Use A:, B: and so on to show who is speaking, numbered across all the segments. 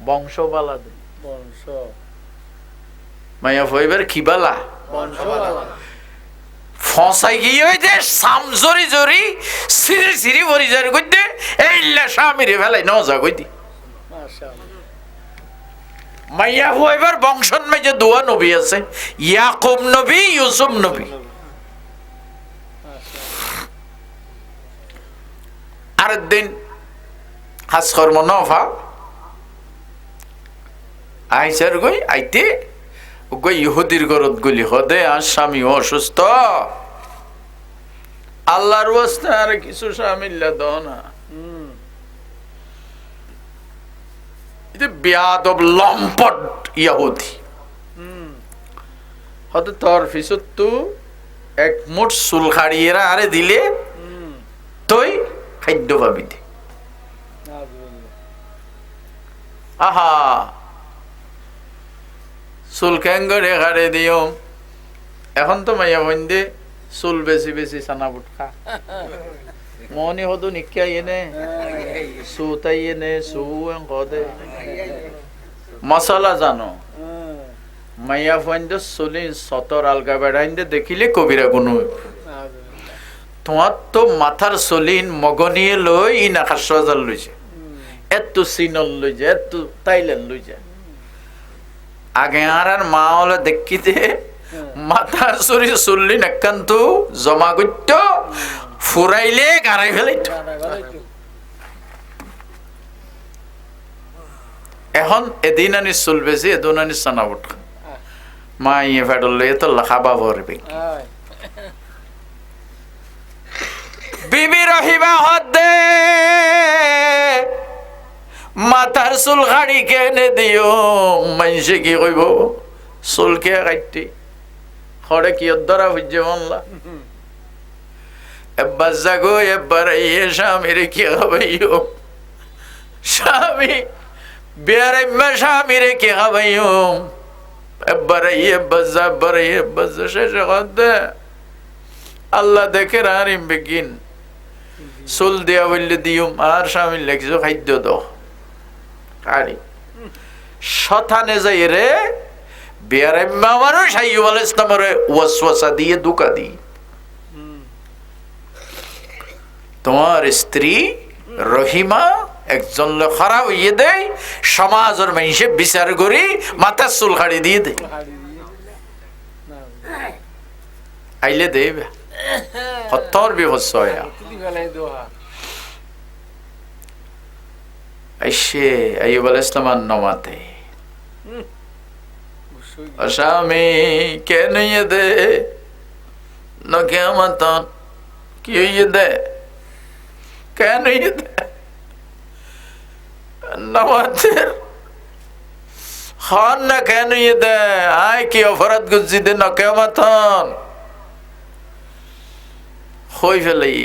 A: বংশ বালা দে
B: বংশ
A: মাইয়া ফইবার কি বালা
B: বংশ বালা
A: ফসাই গিয়ে ওই যে সামজরি জরি সিরি সিরি ভরি যার কইতে এইলা স্বামীরে ফেলাই নজা কইতি
B: মাশাআল্লাহ
A: মাইয়া ফইবার বংশন মে যে দুয়া নবী আছে ইয়াকুব নবী ইউসুফ নবী আর দিন হাস কর্ম নফা আইসার গই আইতে গই ইহুদির গরত গুলি হদে আর স্বামী অসুস্থ আল্লাহর ওয়াস্তে আর কিছু স্বামীল্লা দাও না এটা বেয়াদব লম্পট ইহুদি হতে তোর ফিসত তু এক মুঠ চুল খাড়িয়েরা আরে দিলে তুই খাদ্য পাবি দে আহা চুল খেঙ্গরে খাড়ে দিও এখন তো মাইয়া বন্ধে চুল বেশি বেশি চানা বুট খা মনি হদু নিকাই এনে সুতাই এনে সু কদে মশলা জানো মাইয়া বন্ধে চুলি সতর আলগা বেড়াইন্দে দেখিলে কবিরা গুনো তোমার তো মাথার চলিন মগনিয়ে লই ই না খাসাল লইছে এত চিনল লই যায় এত তাইলেন লই যায় আগে আর মা হলে দেখিতে মাথার চুরি চুল্লি নেকান্তু জমা করত ফুরাইলে গাড়াই ফেলাইত এখন এদিন আনি চুল বেশি এদিন আনি চানা বুট মা ইয়ে ফেডলে তো খাবা ভরবে বিবি রহিবা হদে মাথার চুল খাড়ি কেনে দিও মাইসে কি কইব চুল কে কাটতি খড়ে কি ধরা বুঝছে মনলা এবার জাগো এবার ইয়ে স্বামীর কি খাবাইও স্বামী বেড়াইমা স্বামীর কি খাবাইও এবার ইয়ে বাজা এবার ইয়ে বাজা শেষে হদে আল্লাহ দেখে রারিম বেগিন চুল দেয়া বললে দিও আর স্বামীর লেগেছো খাদ্য দাও আরে শতানে যাই রে বিয়ারে মানুষ আইয়ুব আলাইহিস সালামের ওয়াসওয়াসা দিয়ে দুকা দি তোমার স্ত্রী রহিমা একজন লোক খারাপ হইয়ে দেয় সমাজের মানুষে বিচার করি মাথার চুল খাড়ি দিয়ে দেয় আইলে দেবে হত্তর বিভৎস হয় আইসে আইয়ুব আলাইহিস সালাম নমাতে স্বামী কেন ইয়ে দে ন কেমত কি ইয়ে দে কেন ইয়ে দে নমাতের খান না কেন ইয়ে দে আয় কি অপরাধ গুজি দে ন কেমত হই ফেলাই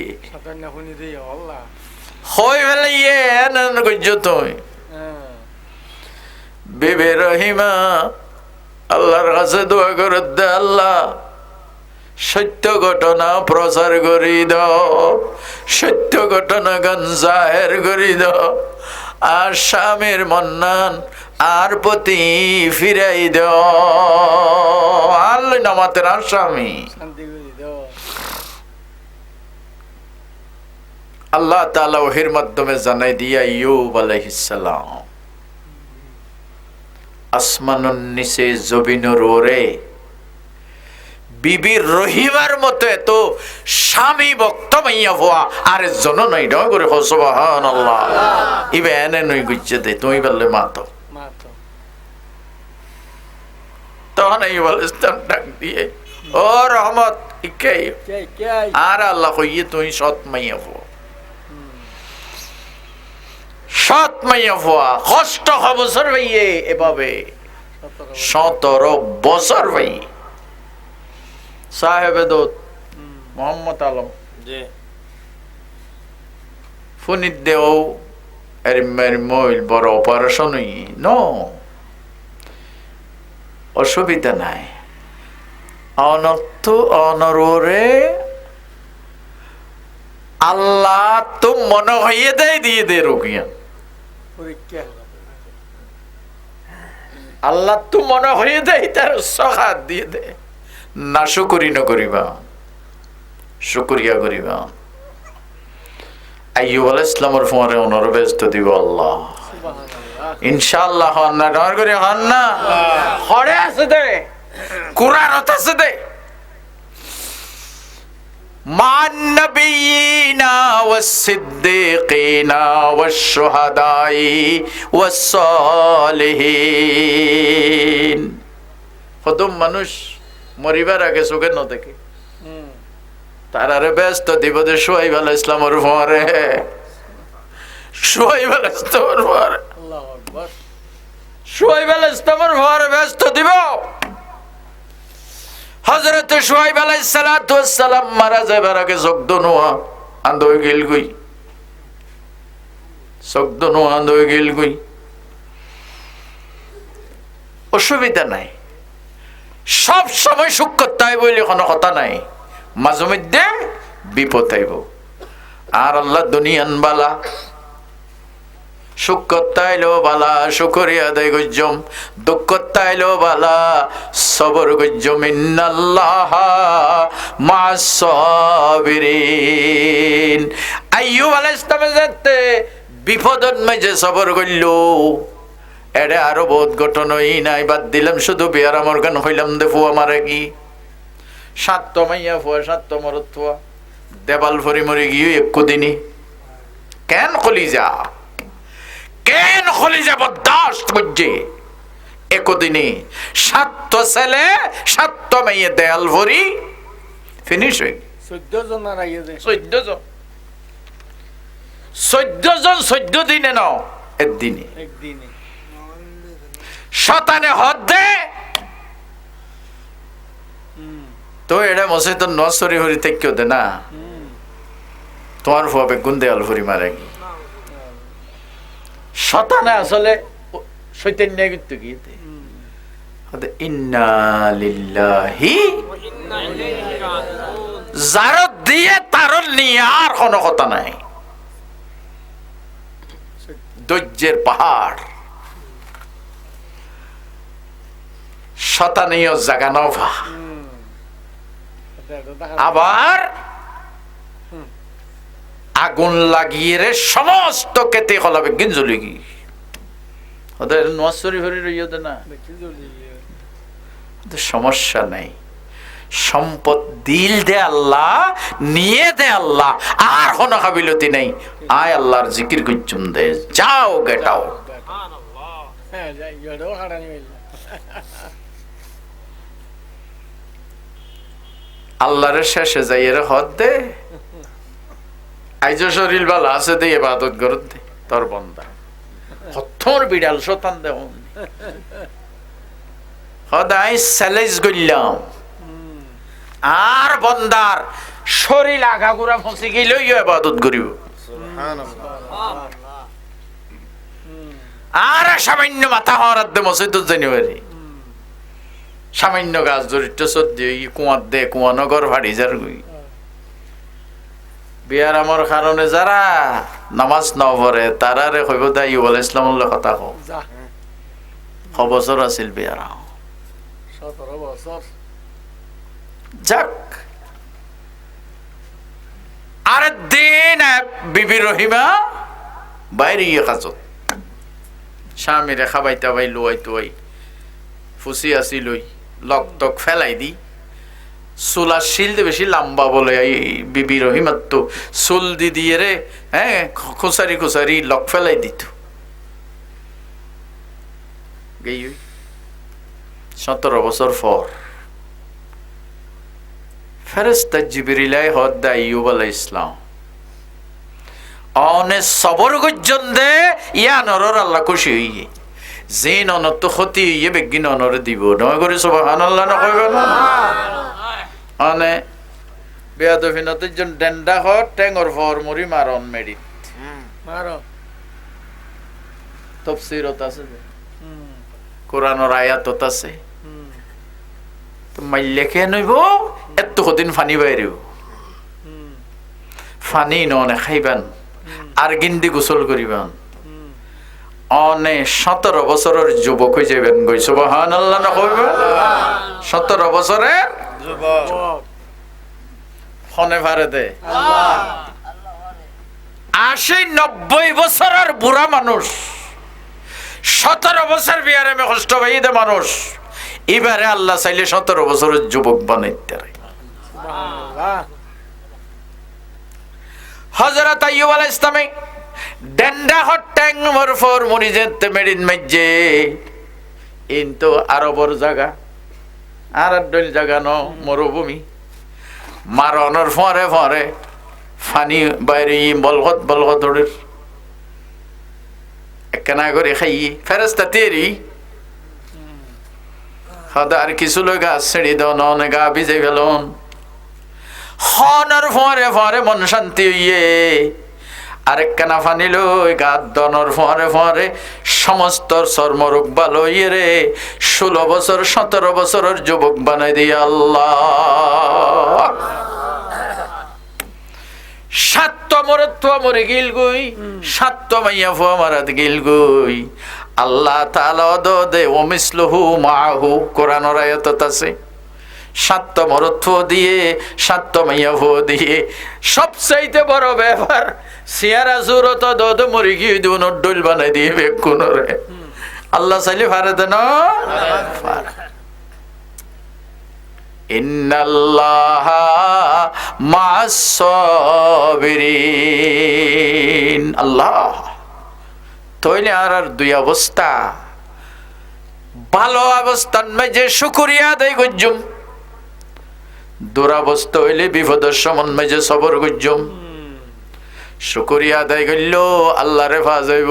A: হই ফেলাই এন গজ্জ তুই বিবি রহিমা আল্লাহর কাছে দোয়া করে দে আল্লাহ সত্য ঘটনা প্রচার করি দাও সত্য ঘটনা গান জাহের করি দাও আর স্বামীর মন্নান আর প্রতি ফিরাই দাও আল্লাহ নামাতের আর স্বামী আল্লাহ তাআলা ওহির মাধ্যমে জানাই দিয়া আইয়ুব আলাইহিস সালাম আসমানুন নিচে জমিনের ওরে বিবি রহিমার মতো এত স্বামী ভক্ত মাইয়া হওয়া আর জন নাই ডয় করে সুবহানাল্লাহ ইবে এনে নই গুজে দে তুই বললে মাতো তখন এই বলস্তাম ডাক দিয়ে ও রহমত ইকে আর আল্লাহ কইয়ে তুই সৎ মাইয়া হওয়া সৎ মাইয়া হওয়া কষ্ট বছর ভাইয়ে এভাবে 17 বছর ভাই সাহেব দৌত মোহাম্মদ আলম ফুনিত দেও মহিল বড় অপারেশন ন অসুবিধা নাই অনর্থ অনরে আল্লাহ তো মনে হইয়ে দেয় দিয়ে দে রোগিয়া আল্লাহ তো মনে হয়ে দেয় তার সখাত দিয়ে দে না শুকরি ন করিবা শুকরিয়া করিবা আইয়ুব আলাইহিস সালামের ফোরে ওনার ব্যস্ত দিব আল্লাহ ইনশাআল্লাহ হন না ডর করে হন না হরে আছে দে কুরআনত আছে দে মান নবিয়িনা ওয়াস সিদ্দিকিনা ওয়াস শুহাদাই ওয়াস সালিহিন কদম মানুষ মরিবার আগে চোখে ন দেখে তারারে ব্যস্ত দিব যে শুআইব আলাইহিস সালামের ফোরে শুআইব আলাইহিস সালামের ফোরে
B: আল্লাহু আকবার
A: শুআইব আলাইহিস সালামের ফোরে ব্যস্ত দিব হযরত শুআইব আলাইহিস সালাতু ওয়াস সালাম মারা যাবার আগে চোখদনোয়া আন্ধ হয়ে গেল গই চোখদনোয়া আন্ধ হয়ে গেল গই অসুবিধা নাই সব সময় সুখ করতে হয় বলে কোনো কথা নাই মাঝে মধ্যে বিপদ আইব আর আল্লাহ দুনিয়ান বালা সুখ করতে আইলো বালা শুকরিয়া আদায় গজ্জম দুঃখ করতে আইলো বালা সবর গজ্জম ইন্নাল্লাহ মা'আস সাবিরিন আইয়ুব আলাইহিস সালাম যেতে বিপদত মাঝে সবর করলো এটা আরো বহুত ঘটনাই নাই বাদ দিলাম শুধু বিয়ার আমার গান হইলাম দেখো আমার কি সাত মাইয়া ফুয়া সাত মরত ফুয়া দেবাল ফরি মরে গিয়ে একু দিনই কেন কলিজা বরদাস্ত করছে একদিনই সাত ছেলে সাত মাইয়া দেয়াল ভরি ফিনিশ হয়ে
B: 14 জন আর আইয়ে দে
A: 14 জন 14 দিনে নাও একদিনে
B: একদিনে
A: শতানে হদ দে তো এটা মসে তো নসরি হরি থেকে দে না তোমার ফুয়া বেগুন দেয়াল ভরি মারে কি শতানে আসলে শৈতান্য কিন্তু গিয়েতে ইন্না লিল্লাহি যার দিয়ে তার নিয়ে আর কোনো কথা নাই ধৈর্যের পাহাড় শতানীয় জাগানোভা আবার আগুন লাগিয়ে রে সমস্ত কেতে হলাবে গিঞ্জলি কি ওদের নোয়াশরি ভরি রইয়া দে না সমস্যা নাই সম্পদ দিল দে আল্লাহ নিয়ে দে আল্লাহ আর কোনো কাবিলতি নাই আয় আল্লাহর জিকির গুঞ্জুম দে যাও গেটাও
B: হ্যাঁ যাই গড়ো হারানি হইল
A: আল্লাহর শেষে যাইয়ের হদ দে আইজ শরীর ভালো আছে দে ইবাদত করত দে তোর বন্দা হথর বিড়াল শতান দে হদাই চ্যালেঞ্জ করলাম আর বন্দার শরীর আগাগুড়া ফসে গেলেও ইবাদত করিব আর সামান্য মাথা হওয়ার দে মসজিদ জানুয়ারি সামান্য গাছ ধরিত সদ্য কুয়ার দে কুয়া নগর ভাড়ি যার গুই বিয়ার আমার কারণে যারা নামাজ ন পড়ে তারারে কইব দা ইউ আলাইহিস সালামের কথা কও
B: যা
A: ক বছর আছিল বিয়ার
B: 17 বছর
A: যাক আর দিন বিবি রহিমা বাইরে গিয়ে কাজত স্বামীরে খাবাইতে বাই লুয়াই তুয়াই ফুসি আসি লই লক তক ফেলাই দি চুলা শিল বেশি লম্বা বলে বিবি রহিমার তো চুল দি দিয়ে রে হ্যাঁ খুসারি খুসারি লক ফেলাই দিত 17 বছর পর ফেরেশতা জিবরিলাই হদ দা আইয়ুব আলাইহিস সালাম অনে সবর গজ্জন দে ইয়া নরর আল্লাহ খুশি হইয়ে জিন অনত ক্ষতি হইয়ে বেগিন অনরে দিব নয় করে সুবহানাল্লাহ না কইবে না অনে বেয়াদফিনতের জন ডেন্ডা হ টেঙ্গর ফর মরি মারন মেডিট
B: মারো
A: তাফসীরত আছে কোরআনের আয়াতত আছে তো মাইলে কে নইব এত দিন ফানি বাইরেও ফানি ননে খাইবান আর গিন্দি গোসল করিবান অনে 17 বছরের যুবক হয়ে যাবেন গই সুবহানাল্লাহ না কইবে 17 বছরের
B: যুবক
A: ফনে পারে দে 80-90 বছরের বুড়া মানুষ 17 বছর বিয়ারে মে কষ্ট পাইতে মানুষ এবারে আল্লাহ চাইলে 17 বছরের যুবক বানাইতে পারে
B: সুবহানাল্লাহ
A: হযরত আইয়ুব আলাইহিস সালামে ডেন্ডা হট্যাং মরফর মরিজেত মেডিন মাইজে ইনতো আরবর জায়গা আর দল জায়গা ন মরুভূমি মারনের ফরে ফরে ফানি বাইরে বলগত বলগত ওদের একনা করে খাই ফেরেশতা তেরি খাদা আর কিছু লোক ছেড়ে দন গা ভিজে গেলন হনর ফরে ফরে মন শান্তি হইয়ে আরেক কানা ফানি লই গাত দনর ফরে ফরে সমস্ত চর্মরোগ ভালো হইয়ে রে 16 বছর 17 বছরের যুবক বানাই দিয়ে আল্লাহ সাত মরত্ব মরে গিল গই সাত মাইয়া ফো মারাত গিল গই আল্লাহ তাআলা দে ও মিসলুহু মাহু কোরআনের আয়াত আছে সাত মরত্ব দিয়ে সাত মাইয়া ফো দিয়ে সবচাইতে বড় ব্যাপার সিয়ারা জুরত দদ মরে গিয়ে দুন ডল বানাই দিয়ে বেকুনরে আল্লাহ চাইলে পারে দেন পারে ইন্নাল্লাহা মা'আস সাবিরিন আল্লাহ তইলে আর দুই অবস্থা ভালো অবস্থান মাঝে শুকরিয়া আদায় করজুম দুরাবস্থা হইলে বিপদের সমন মাঝে সবর করজুম শুকরিয়া আদায় করল আল্লাহরে ফা যাইব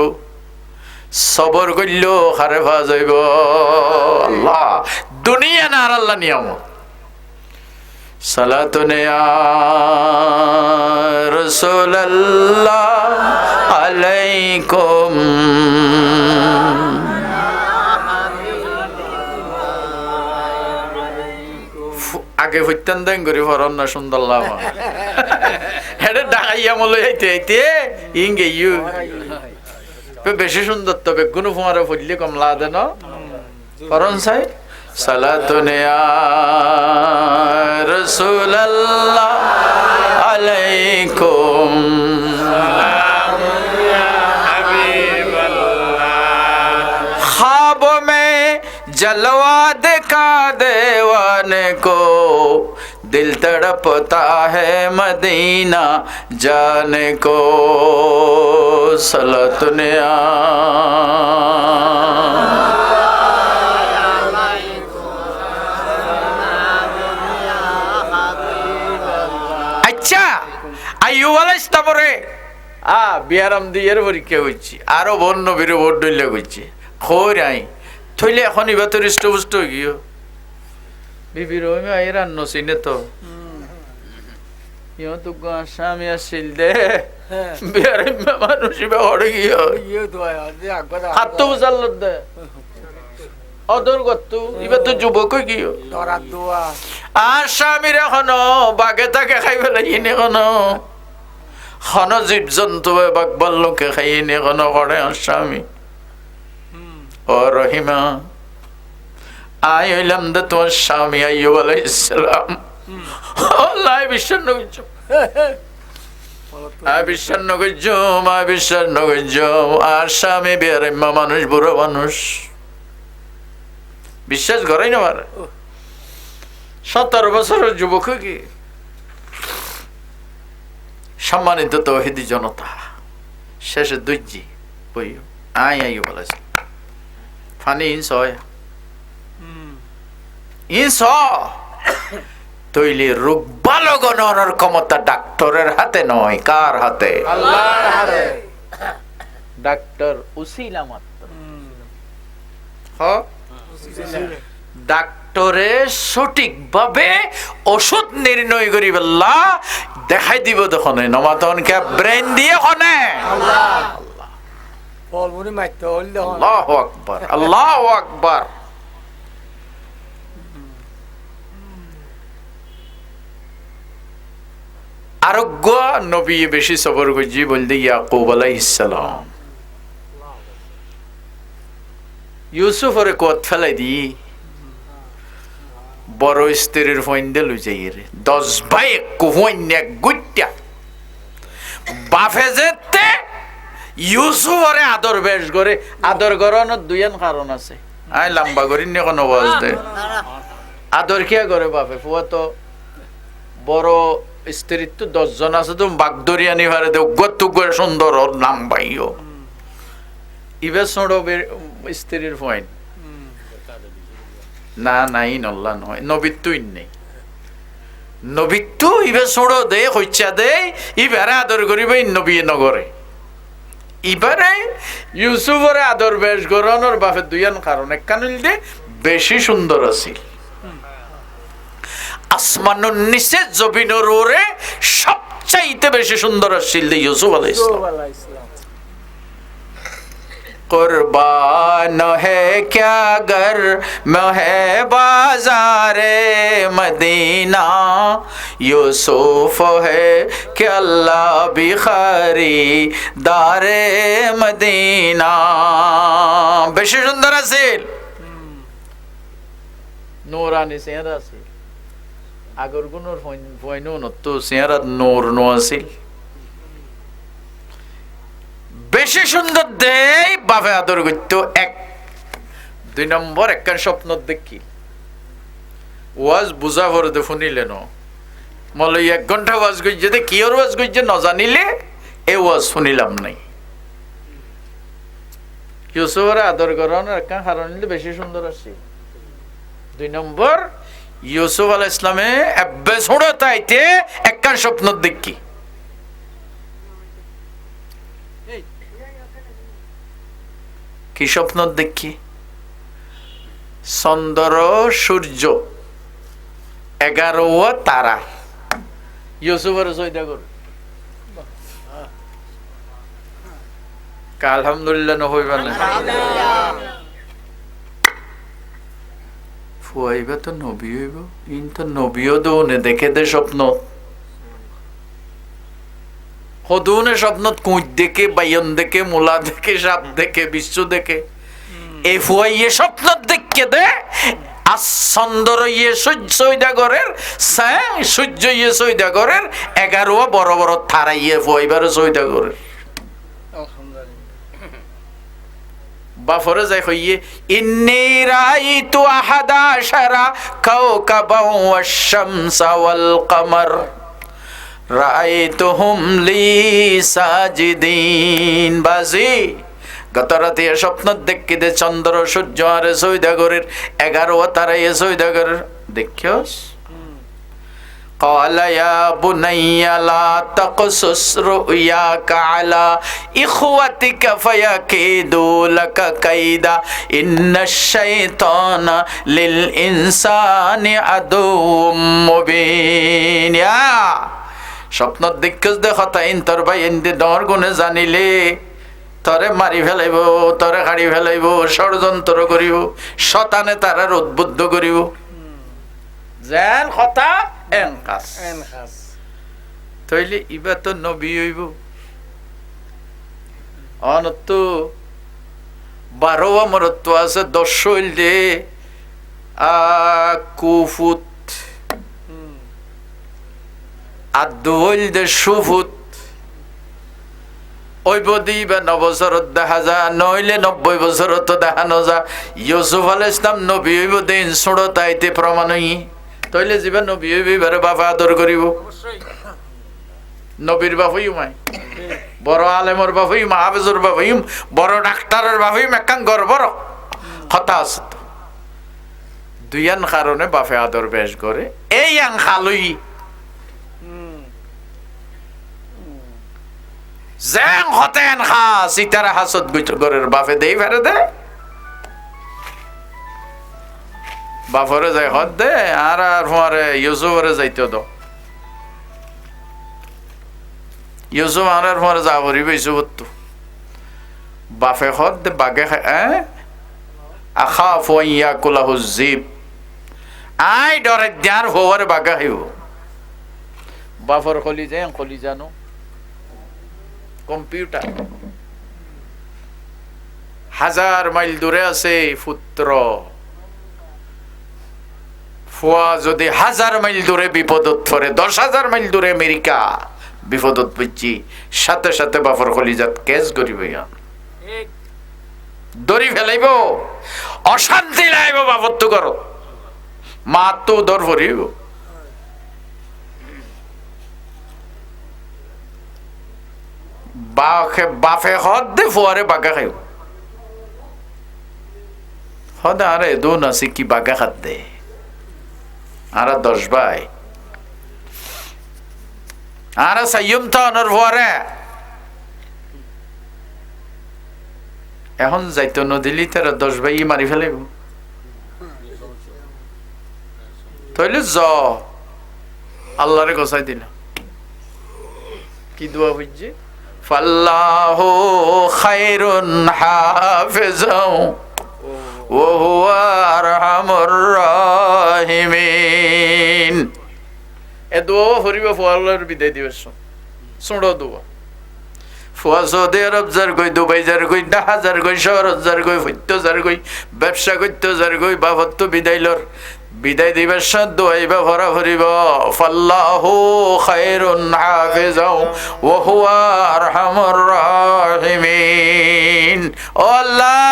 A: সবর করল খারে ফা যাইব আল্লাহ দুনিয়া না আর আল্লাহ নিয়ামত সালাতুন ইয়া রাসূলুল্লাহ আলাইকুম আগে হইতেন দেন গরি ফরন না সুন্দর লাভ হেডে ডাকাইয়া মলে আইতে আইতে ইঙ্গে ইউ বেশি সুন্দর তবে গুণ ফুমারে ফুললে কমলা দেন ফরন সাই সালাতুন ইয়া রাসূলুল্লাহ আলাইকুম ख्वाब में जलवा दिखा देवाने को दिल तड़पता है मदीना जाने को सलातुन या अच्छा আইয়ুব আলাইহিস সালামরে বিয়ারাম দিয়ের পরীক্ষা হইছি আরো বন্য বীর ভোট দইলে হইছি খোর আই থইলে এখন ইবা তো হৃষ্টপুষ্ট হয়ে গিয়ে বিবির ওই আইরা নসিনে তো ইও তো স্বামী আসছিল দে বিয়ারে মানুষ ইবা হড়ে গিয়ে
B: ইয়ে তো আজ আগবা
A: হাত তো উজাল দে অদর গত্তু ইবা তো যুবক হয়ে গিয়ে
B: দরা দোয়া
A: আর স্বামীর এখনো বাগে তাকে খাই ফেলাই এখনো খন জীব জন্তু বাঘ বল্লুকে খাই এখনো করে আর স্বামী ও রহিমা আই হইলাম দে তোমার স্বামী আইয়ুব আলাইহিস সালাম আল্লাহ বিশ্বন্ন গজ্জ আই বিশ্বন্ন গজ্জ মা বিশ্বন্ন গজ্জ আর স্বামী বিয়ারে মানুষ বুড়ো মানুষ বিশ্বাস করেই না মার 17 বছরের যুবক কি সম্মানিত তৌহিদি জনতা শেষে দুইজি বই আই আইয়ুব আলাইহিস ফানি ইনস তৈলি রোগ ভালো গণনার ক্ষমতা ডাক্তারের হাতে নয় কার হাতে
B: আল্লাহর হাতে
A: ডাক্তার উসিলা মাত্র ডাক্তারে সঠিক ভাবে ওষুধ নির্ণয় করি বললা দেখাই দিব তখন নমাতন কে ব্রেন দিয়ে হনে
B: আল্লাহ ফলমুনি মাইতে হল দেখুন
A: আল্লাহু আকবার আল্লাহু আকবার আরোগ্য নবী বেশি সবর গজি বলতে ইয়াকুব আলাইহিস সালাম ইউসুফরে কত ফেলাই দি বড় স্ত্রীর ফইন্দে লই যাই রে 10 ভাই কুহইন্যা গুট্টা বাফে যেতে ইউসুফরে আদর বেশ করে আদর করানোর দুইয়ান কারণ আছে আই লম্বা করি নি কোনো ওয়াজ দে আদর কিয়া করে বাপে ফুয়া তো বড় স্ত্রীর তো 10 জন আছে তো বাগদরিয়া নিভারে দেও গত করে সুন্দর ওর নাম বাইও ইবে ছোড়ো স্ত্রীর পয়েন্ট না নাই নল্লা নয় নবিত্তুই নেই নবিত্তু ইবে ছোড়ো দে হইচা দে ইবারে আদর করিবে নবী নগরে ইবারে ইউসুফরে আদর বেশ গরানোর বাপে দুইয়ান কারণ একখানিল দে বেশি সুন্দর আছিল আসমানুন নিচে জমিনের ওরে সবচাইতে বেশি সুন্দর আছিল ইউসুফ আলাইহিস সালাম कुर्बान है क्या गर में है बाजारे मदीना यूसुफ है कि अल्लाह बिखारी दारे मदीना বেশি সুন্দর আছিল নূরানি চেহারা আছিল আগর গুণর ফয়নো নতো চেহারা নূর নো আছিল বেশি সুন্দর দেই বাপে আদর করত এক 2 নম্বর একখান স্বপ্ন দেখি ওয়াজ বুঝা ভরে দে শুনিলে ন মলে 1 ঘন্টা ওয়াজ কইছে দে কি ওর ওয়াজ কইছে ন জানিলে এ ওয়াজ শুনিলাম নাই ইউসুফের আদর করানোর একখান কারণ হইলে বেশি সুন্দর আছে 2 নম্বর ইউসুফ আলাইহিস সালামে এব্বে ছোড়ো তাইতে একখান স্বপ্ন দেখি কি স্বপ্ন দেখি চন্দ্র সূর্য 11 তারা ইউসুফের সৈদা করে আলহামদুলিল্লাহ নহইবা না ফুয়াইবা তো নবী হইব ইন তো নবীও দৌনে দেখে দে স্বপ্ন হদুনে স্বপ্নত কুঁচ দেখে বাইয়ন দেখে মুলা দেখে সাপ দেখে বিশ্ব দেখে এই ফুয়াইয়ে স্বপ্ন দেখে দে আর চন্দ্র ইয়ে সৈদাগরের সূর্য ইয়ে সৈদাগরের 11 বড় বড় থারা ইয়ে ফুয়াইবার সৈদাগরের বাফরে যাই কইয়ে ইন্নী রাইতু আহাদা আশারা কাওকাবাও ওয়াশ শামসা ওয়াল কমর রাআইতুহুম লি সাজিদিন বাজি গত রাতে স্বপ্ন দেখি দে চন্দ্র সূর্য আর সৈদাগরের 11 তারা এ সৈদাগরের দেখিস قال يا بني لا تقصص رؤياك على إخوتك فيكيدوا لك كيدا إن الشيطان للإنسان عدو مبين يا স্বপ্ন দেখছ দেখ তাইন তোর ভাই এনদি ডর গুণে জানিলে তরে মারি ফেলাইব তরে হাড়ি ফেলাইব ষড়যন্ত্র করিব শতানে তারার উদ্বুদ্ধ করিব যেন কথা এন খাস তইলে ইবা তো নবী হইব অনত 12 মরত্ব আছে 10 হইল দে কুফুত আদুল দে সুফুত ওই বদি বা 9 বছরত দেখা যা নইলে 90 বছরত দেখানো যা ইউসুফ আলাইহিস সালাম নবী হইব দিন ছোড়ো তাইতে প্রমাণ হই তইলে জীবন নবী হইব এবারে বাবা আদর করিব নবীর বাপ হইম বড় আলেমর বাপ হইম হাফেজর বাপ হইম বড় ডাক্তারের বাপ হইম একখান গর্বর কথা আছে তো দুইয়ান কারণে বাপে আদর বেশ করে এই আং খালুই যেন হতেন খা সিতারা হাসত গরের বাপে দেই ফেরে দে বাপরে যাই হত দে আর তোমারে ইউসুফরে যাইতে দো ইউসুফ আর তোমারে যা করিবে ইসুবত বাপে হত দে বাগে আখাফু আন ইয়াকুলাহু যিব আই ডরে দিয়ার হওয়ারে বাগা হইব বাপর খলি জানো কম্পিউটার 1000 মাইল দূরে আছে পুত্র, ফুয়া যদি 1000 মাইল দূরে বিপদত পড়ে, 10,000 মাইল দূরে আমেরিকা বিপদত পড়ছি, সাথে সাথে বাপর কলিজাত কেস করিব, দড়ি ফেলাইব, অশান্তি লাইব, বাপর তো করো, মা তো দর ভরিব। বাপে হদ দে ফুয়ারে বাগা খাইব, হদ আরে দোন আছে কি বাগা খাত দে, আর 10 ভাই আর সাইয়ুম তো অনর ফুয়ারে এখন যাইতো নদিলি তারা 10 ভাই মারি ফেলাইব, তাইলে জ আল্লাহরে গোসাই দিল, কি দোয়া বুঝছে, ফাল্লাহু খায়রুন হাফিজাও ওয়া হুয়া আরহামুর রাহিমিন। এ দোয়া ফরিব ফুয়াল্লাহর বিদায় দিবস শুনো দোয়া, ফুয়া সৌদি আরব যার গই, দুবাই যার গই, ঢাকা যার গই, শহরত যার গই, ফৈত্য যার গই, ব্যবসা করত যার গই, বাবত বিদায় লর, বিদায় দিবার সাথ দোয়াইবা ভরা ভরিব, ফাল্লাহু খায়রুন হাফিজাও ওয়া হুয়া আরহামুর রাহিমিন। ও আল্লাহ,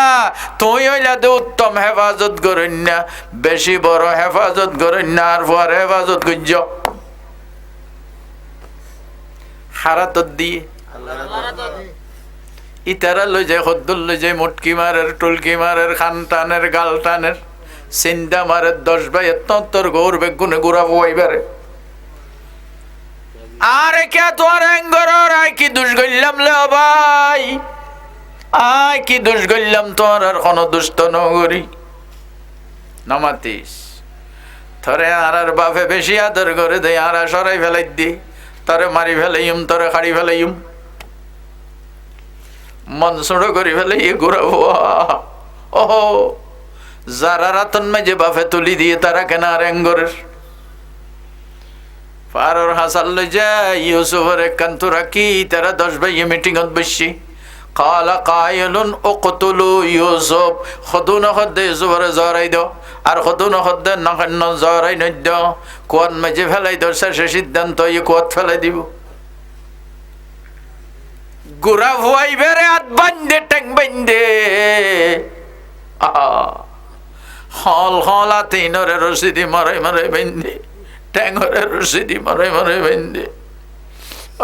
A: তুই হইলা দে উত্তম হেফাজত করেন না, বেশি বড় হেফাজত করেন না, আর ফুয়ার হেফাজত করছ হারাত দিয়ে ইতারা লই যায়, হদ্দুল লই যায়, মুটকি মারের, টুলকি মারের, খান টানের, গাল টানের, চিন্তা মারে 10 ভাই তোর গৌর বেগুনে গুড়া বইবারে, আরে কে তোর এঙ্গর, আয় কি দুষ গইলাম লে ভাই, আয় কি দুষ গইলাম, তোর আর কোন দুষ্ট নগরী নামাতিস, থরে আর বাপে বেশি আদর করে দেয়, আর সরাই ফেলাই দি, তরে মারি ফেলাইম, তরে খাড়ি ফেলাইম, মন সুড়ো করি ফেলে গুড়া ভুয়া। ওহো, যারা রাতন মেজে বাফে তুলি দিয়ে তারা কেনা রেঙ্গরের পারর হাসাল লই যায়, ইউসুফের একান্ত রাখি, তারা 10 ভাই মিটিংত বসছি, কালা কায়লুন উকতুলু ইউসুফ, খদু নখদ ইউসুফরে জরাই দাও, আর খদু নখদ নখন্ন জরাই নদ্য, কোয়াত মেজে ফেলাই দাও, শেষে সিদ্ধান্ত ই কোয়াত ফেলাই দিব, গুড়া ভুয়াই বেড়ে হাত বান্ধে, ট্যাং বান্ধে, হল হলা তিনরে রসিদি মারাই মারাই বান্ধে, ট্যাংরে রসিদি মারাই মারাই বান্ধে,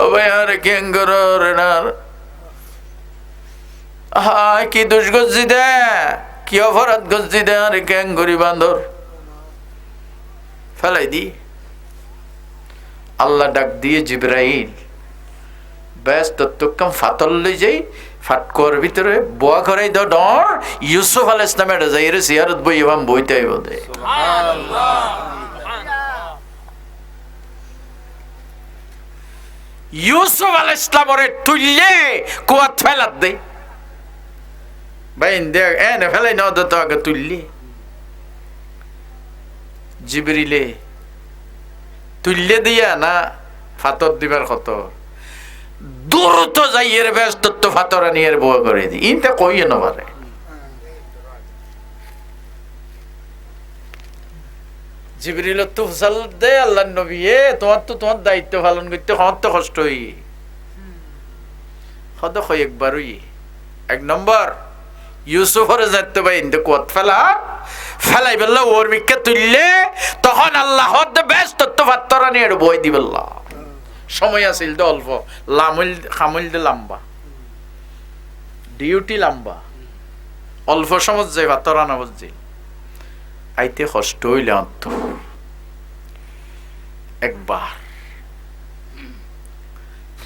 A: ও ভাই আর কেঙ্গর হায় কি দুষ গজ্জি দে, কি অপরাধ গজ্জি দে, আর ক্যাঙ্গরি বান্দর ফেলাই দি। আল্লাহ ডাক দিয়ে জিবরাইল, ব্যস্ত তোকাম ফাতল লই যাই, ফাটকর ভিতরে বোয়া করাই দাও ডর, ইউসুফ আলাইহিস সালামের যাইরে সিয়ারত বই এবাম বইতে আইব দে, সুবহানাল্লাহ। ইউসুফ আলাইহিস সালামরে তুইলে কুয়াত ফেলাত দে, বাইন দে এনে ফেলাই না দত আগে তুইলে, জিবরিলে তুইলে দিয়া না ফাতর দিবার কত দ্রুত যাইয়ের ব্যস্ত তো ফাতরা নিয়ে বউ করে দি, ইনটা কইয়ে না পারে, জিবরিল তো ফসল দে আল্লাহর নবী, তোমার দায়িত্ব পালন করতে আমার তো কষ্ট হই, হদ হয় একবারই। 1 নম্বর ইউসুফরে যাইতে পাই ইনতে কোত ফেলাই বললা ওর বিকে তুললে, তখন আল্লাহ ব্যস্ত তো ফাতরা নিয়ে বই দি বললা, সময় আছিল তো অল্প, লামুল খামুল দে লম্বা, ডিউটি লম্বা, অল্প সময় যাই ফাতরা না বুঝছি, আইতে কষ্ট হইলে অন্ত একবার।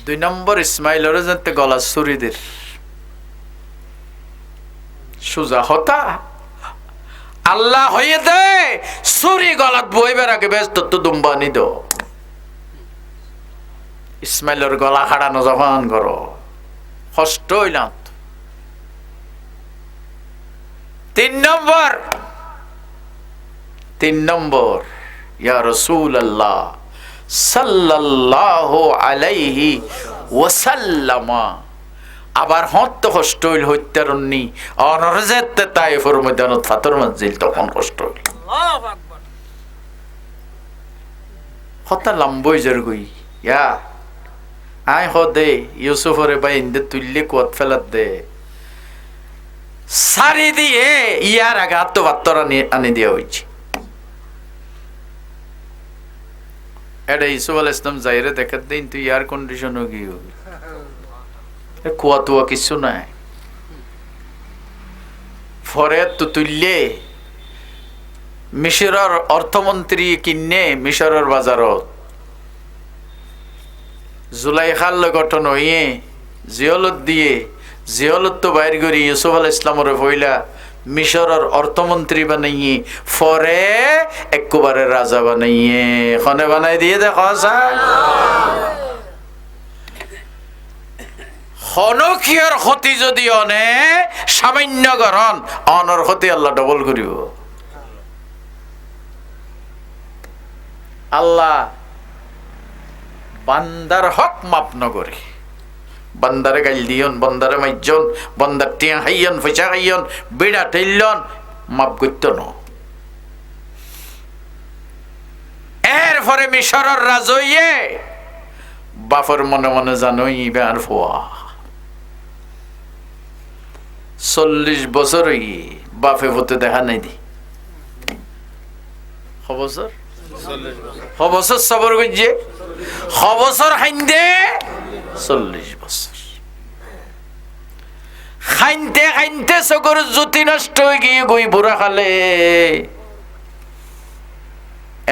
A: 2 নম্বর ইসমাইলরে যাতে গলা ছুরিদের সোজা হতা আল্লাহ হয়ে দে, ছুরি গলাত বইবার আগে ব্যস্ত তো দুম্বানি দো, ইসমাইলের গলা খাড়ানো যখন করো কষ্ট হইলাম। 3 নম্বর ইয়া রাসূলুল্লাহ সাল্লাল্লাহু আলাইহি ওয়াসাল্লাম, আবার হত কষ্ট হইল হত্যারণ্যি অনরজেতে তাইফের ময়দানত ফাতর মঞ্জিল তখন কষ্ট হইল
B: আল্লাহু আকবার
A: হতা লম্বই জর গই ইয়া আই হ দে ইউসুফরে ভাই ইন্দে তুললে কোত ফেলাত দে সারি দিয়ে ইয়ার আগে আত্মবাত্তর আনি দেওয়া হয়েছে এটা ইসুফ আল ইসলাম যাইরে দেখার দিন তুই ইয়ার কন্ডিশন গিয়ে কুয়া তুয়া কিছু নাই ফরে তো তুললে মিশরের অর্থমন্ত্রী কিনে মিশরের বাজারত জুলাইখার গঠন হইয়ে জিয়লত দিয়ে জিয়লত তো বাইর করি ইউসুফ আল ইসলামরে ফইলা মিশরের অর্থমন্ত্রী বানাইয়ে ফরে একবারে রাজা বানাইয়ে খনে বানাই দিয়ে দেখা যায় হনকিয়র ক্ষতি যদি অনে সামান্য গরণ অনর ক্ষতি আল্লাহ ডবল করিব আল্লাহ বান্দার হক মাপ নগরে বান্দারে গাইল দিয়ন বান্দারে মাইজন বান্দার টিয়া হাইয়ন পয়সা হাইয়ন বিড়া ঠেলন মাপ করত ন এরপরে মিশরের রাজইয়ে বাপর মনে মনে জানোই ইবার ফোয়া 40 বছর বাপে হতে দেখা নাই দি বছর বছর সবর গঞ্জে বছর খাইন্দে 40 বছর খাইনতে খাইনতে চকুর জ্যোতি নষ্ট হয়ে গিয়ে গই বুড়া খালে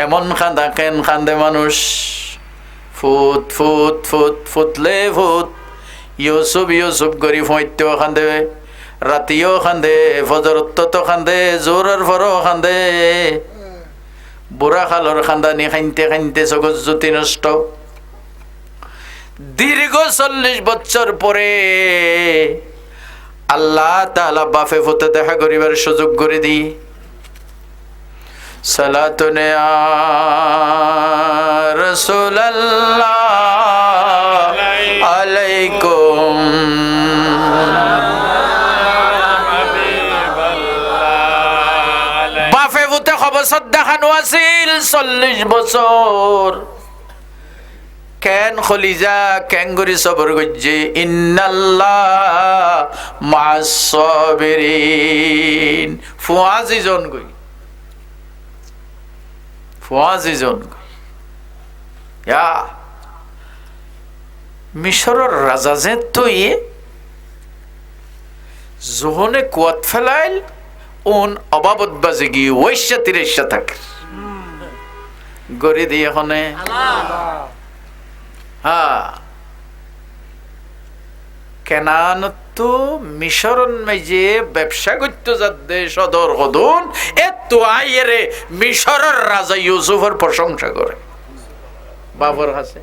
A: এমন খান্দা কেন খান্দে মানুষ ফুট ফুট ফুট ফুটলে ফুট ইউসুফ ইউসুফ করি ফইতেও খান্দে রাতিও খান্দে ফজরত্ব খান্দে জোরের ফরও খান্দে বুড়া খালর খান্দানি খাইনতে খাইনতে চকুর জ্যোতি নষ্ট দীর্ঘ 40 বছর পরে আল্লাহ তাআলা বাফে ফতে দেখা করিবার সুযোগ করে দি সালাতুনে আ রাসূলুল্লাহ আলাইকুম বাফে ফতে খবর দেখানো আছিল 40 বছর কেন খলিজা কেঙ্গুরি সবর গজ্জে ইন্নাল্লাহ মা'আস সাবিরিন ফুয়াজিজন গই ইয়া মিশরের রাজা যে তুই জোহনে কুয়াত ফেলাইল উন অবাবত বাজে গিয়ে ওইসা তিরেসা থাকে গড়ি দিয়ে এখানে কেনানত মিশরন মেজে ব্যবসা করতে যাতে সদর হদুন এত আইরে মিশরের রাজা ইউসুফের প্রশংসা করে বাবর হাসে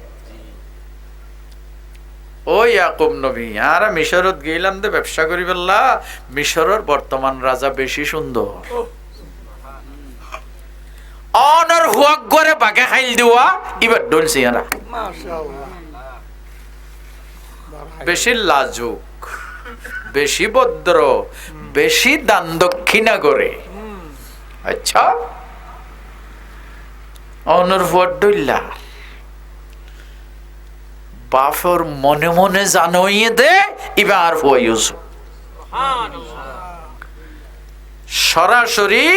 A: ও ইয়াকুব নবী আর মিশরত গেলাম দে ব্যবসা করি বললা মিশরের বর্তমান রাজা বেশি সুন্দর অনর হুয়াক গরে বাগে খাইল দিওয়া এবার ডলছি এরা
B: মাশাআল্লাহ
A: বেশি লাজুক বেশি ভদ্র বেশি দান দক্ষিণা করে আচ্ছা অনর হুয়াক ডইলা বাফর মনে মনে জানোইয়ে দে এবার হুয়া ইউসুফ সরাসরি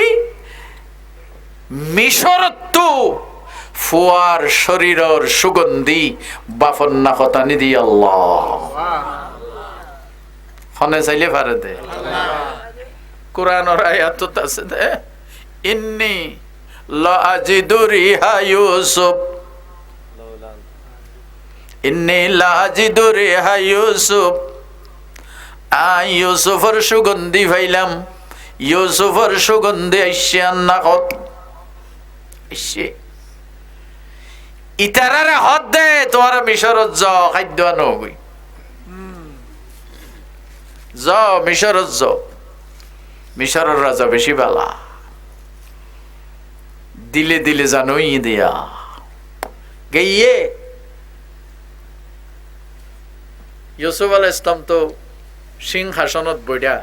A: মিশরত ফুয়ার শরীরের সুগন্ধি বাফর না খতানি দি আল্লাহ হনে চাইলে পারে দে কোরআনের আয়াত আছে দে ইন্নী লা আজিদু রিহা ইউসুফ ইন্নী লা আজিদু রিহা ইউসুফ ইউসুফের সুগন্ধি পাইলাম ইউসুফের সুগন্ধি আইসে না কত ইতারারে হদ দে তোমার মিশরত য খাদ্য নগই য মিশরত য মিশরের রাজা বেশি বালা দিলে দিলে জানোই দিয়া গিয়ে ইউসুফ আলাইহিস সালাম তো সিংহাসনত বইটা